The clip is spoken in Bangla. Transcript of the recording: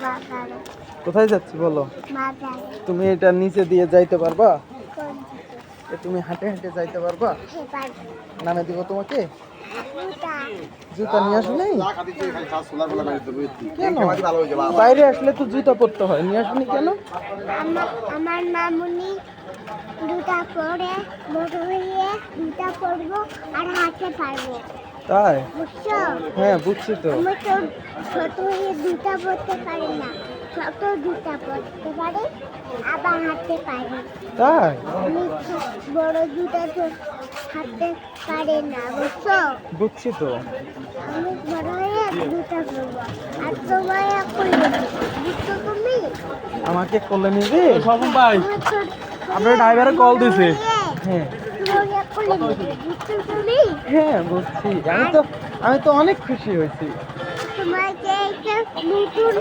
বাজারে। কোথায় যাচ্ছি বলো? বাজারে। তুমি এটা নিচে দিয়ে যাইতে পারবা? কোন দিকে? তুমি হাঁটে হাঁটে যাইতে পারবা? হ্যাঁ, পারবো। নামে দিব তোমাকে? জুতা। জুতা নিয়ে আসো নাই? কেন? বাইরে আসলে তো জুতা পরতে হয়, নিয়ে আসুনি কেন? আমার মামুনি জুতা পরে বড় হয়ে জুতা পরবো আর হাঁটতে পারবো। তাই? বুঝছো? হ্যাঁ বুঝছি তো। আমি তো ছোট হয়ে জুতা পরতে পারি না, ছোট জুতা পরতে পারি আবার হাঁটতে পারি। তাই? আমি বড় জুতা তো হাঁটতে পারি না, বুঝছো? বুঝছি তো। আমি বড় হয়ে জুতা পরবো আর তোমার করলে বুঝছো তুমি? আমাকে কোলে নিবি? স্বপন ভাই আমি ছোট আপনার ড্রাইভারে কল দিছে। হ্যাঁ তোমার করলে বুঝছো তুমি? হ্যাঁ বুঝছি। আমি তো অনেক খুশি হয়েছি। তোমাকে একটা নতুন